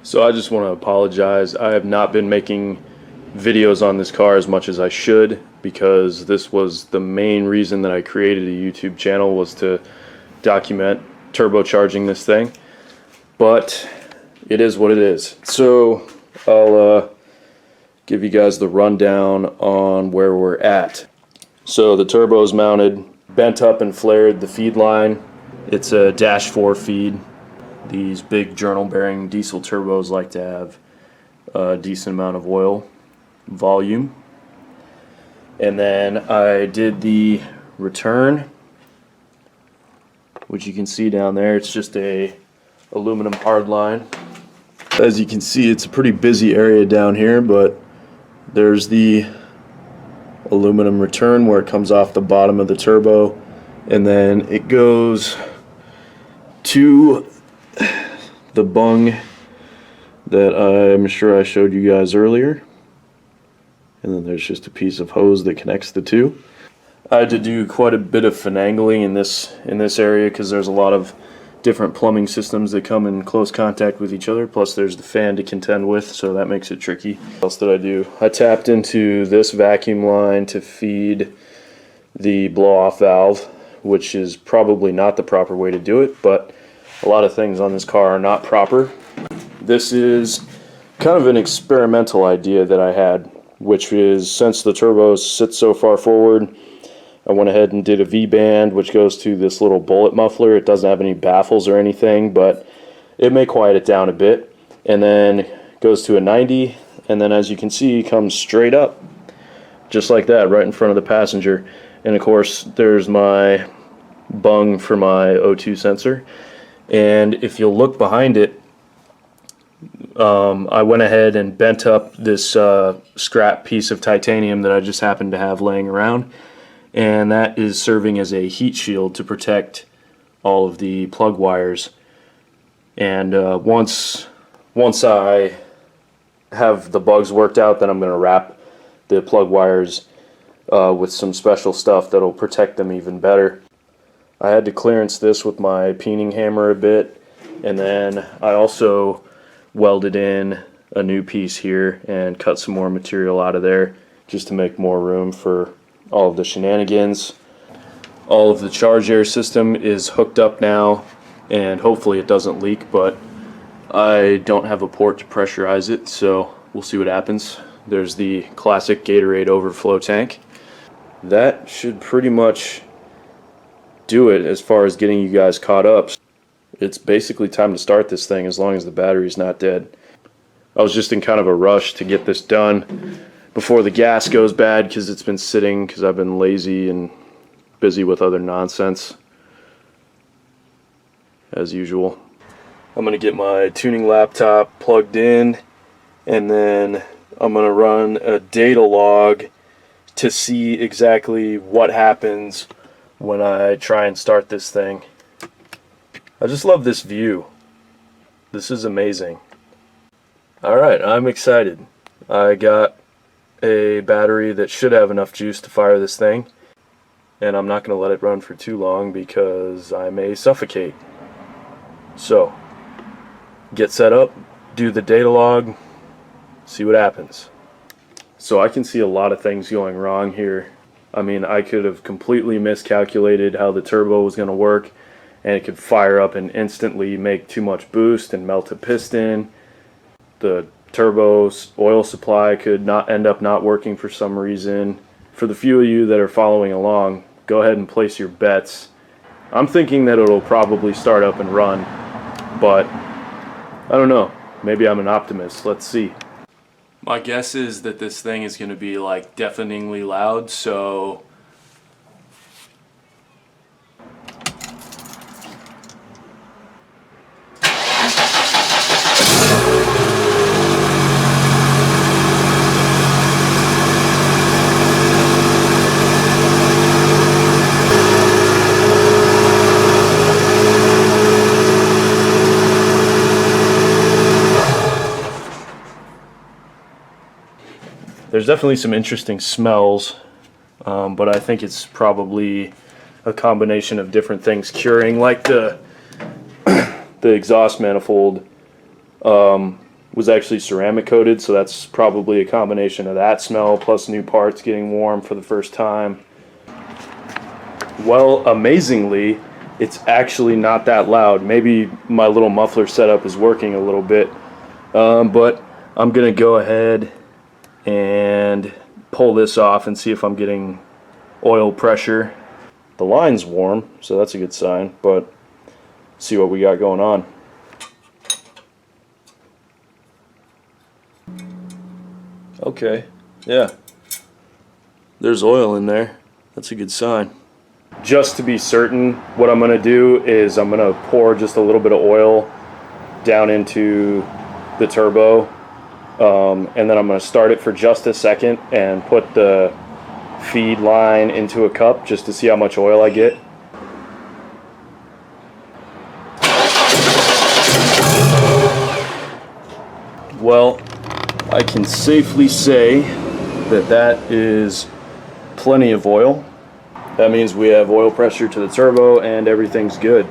So I just want to apologize. I have not been making videos on this car as much as I should, because this was the main reason that I created a YouTube channel, was to document turbocharging this thing. But it is what it is. So I'll give you guys the rundown on where we're at. So the turbo is mounted, bent up and flared the feed line. It's a -4 feed. These big journal bearing diesel turbos like to have a decent amount of oil volume. And then I did the return, which you can see down there. It's just a aluminum hardline. As you can see, it's a pretty busy area down here, but there's the aluminum return where it comes off the bottom of the turbo, and then it goes to the bung that I'm sure I showed you guys earlier, and then there's just a piece of hose that connects the two. I had to do quite a bit of finagling in this area because there's a lot of different plumbing systems that come in close contact with each other, plus there's the fan to contend with, so that makes it tricky. What else did I do? I tapped into this vacuum line to feed the blow-off valve, which is probably not the proper way to do it, but a lot of things on this car are not proper. This is kind of an experimental idea that I had, which is, since the turbo sits so far forward, I went ahead and did a V-band, which goes to this little bullet muffler. It doesn't have any baffles or anything, but it may quiet it down a bit. And then goes to a 90, and then as you can see, comes straight up, just like that, right in front of the passenger. And of course, there's my bung for my O2 sensor. And if you'll look behind it, I went ahead and bent up this scrap piece of titanium that I just happened to have laying around, and that is serving as a heat shield to protect all of the plug wires. And once I have the bugs worked out, then I'm going to wrap the plug wires with some special stuff that'll protect them even better. I had to clearance this with my peening hammer a bit, and then I also welded in a new piece here and cut some more material out of there just to make more room for all of the shenanigans. All of the charge air system is hooked up now, and hopefully it doesn't leak, but I don't have a port to pressurize it, so we'll see what happens. There's the classic Gatorade overflow tank. That should pretty much do it as far as getting you guys caught up. It's basically time to start this thing, as long as the battery's not dead. I was just in kind of a rush to get this done before the gas goes bad, because it's been sitting because I've been lazy and busy with other nonsense, as usual. I'm going to get my tuning laptop plugged in, and then I'm going to run a data log to see exactly what happens when I try and start this thing. I just love this view. This is amazing. Alright, I'm excited. I got a battery that should have enough juice to fire this thing, and I'm not going to let it run for too long because I may suffocate. So, get set up, do the data log, see what happens. So I can see a lot of things going wrong here. I mean, I could have completely miscalculated how the turbo was going to work, and it could fire up and instantly make too much boost and melt a piston. The turbo's oil supply could not end up not working for some reason. For the few of you that are following along, go ahead and place your bets. I'm thinking that it'll probably start up and run, but I don't know. Maybe I'm an optimist. Let's see. My guess is that this thing is going to be like deafeningly loud, so there's definitely some interesting smells, but I think it's probably a combination of different things curing, like the exhaust manifold was actually ceramic coated, so that's probably a combination of that smell plus new parts getting warm for the first time. Well, amazingly, it's actually not that loud. Maybe my little muffler setup is working a little bit, but I'm gonna go ahead and pull this off and see if I'm getting oil pressure. The line's warm, so that's a good sign, but see what we got going on. Okay, yeah, there's oil in there. That's a good sign. Just to be certain, what I'm going to do is I'm going to pour just a little bit of oil down into the turbo, and then I'm going to start it for just a second and put the feed line into a cup just to see how much oil I get. Well, I can safely say that that is plenty of oil. That means we have oil pressure to the turbo and everything's good.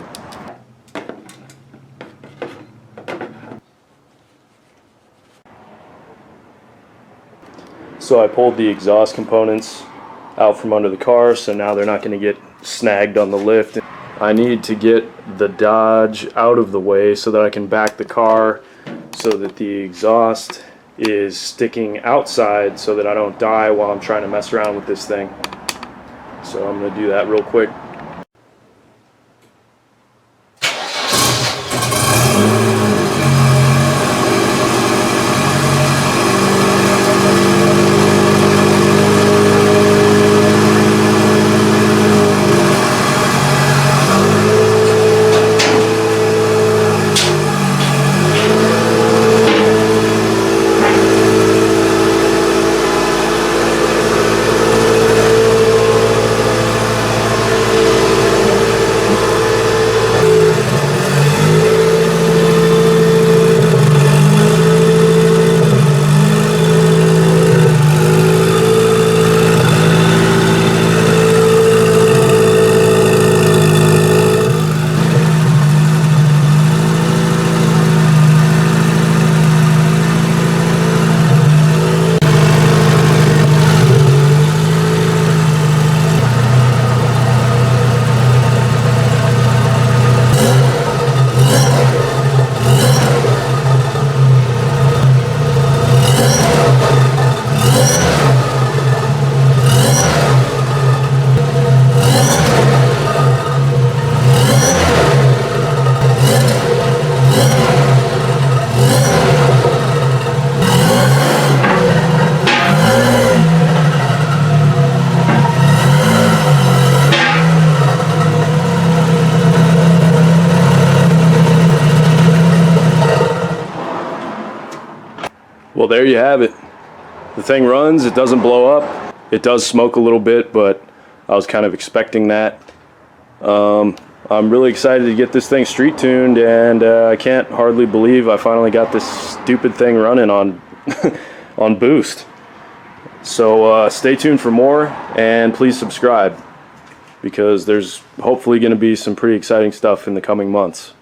So I pulled the exhaust components out from under the car, so now they're not going to get snagged on the lift. I need to get the Dodge out of the way so that I can back the car so that the exhaust is sticking outside so that I don't die while I'm trying to mess around with this thing. So I'm going to do that real quick. Well, there you have it. The thing runs, it doesn't blow up. It does smoke a little bit, but I was kind of expecting that. I'm really excited to get this thing street tuned, and I can't hardly believe I finally got this stupid thing running on on boost. So stay tuned for more, and please subscribe, because there's hopefully going to be some pretty exciting stuff in the coming months.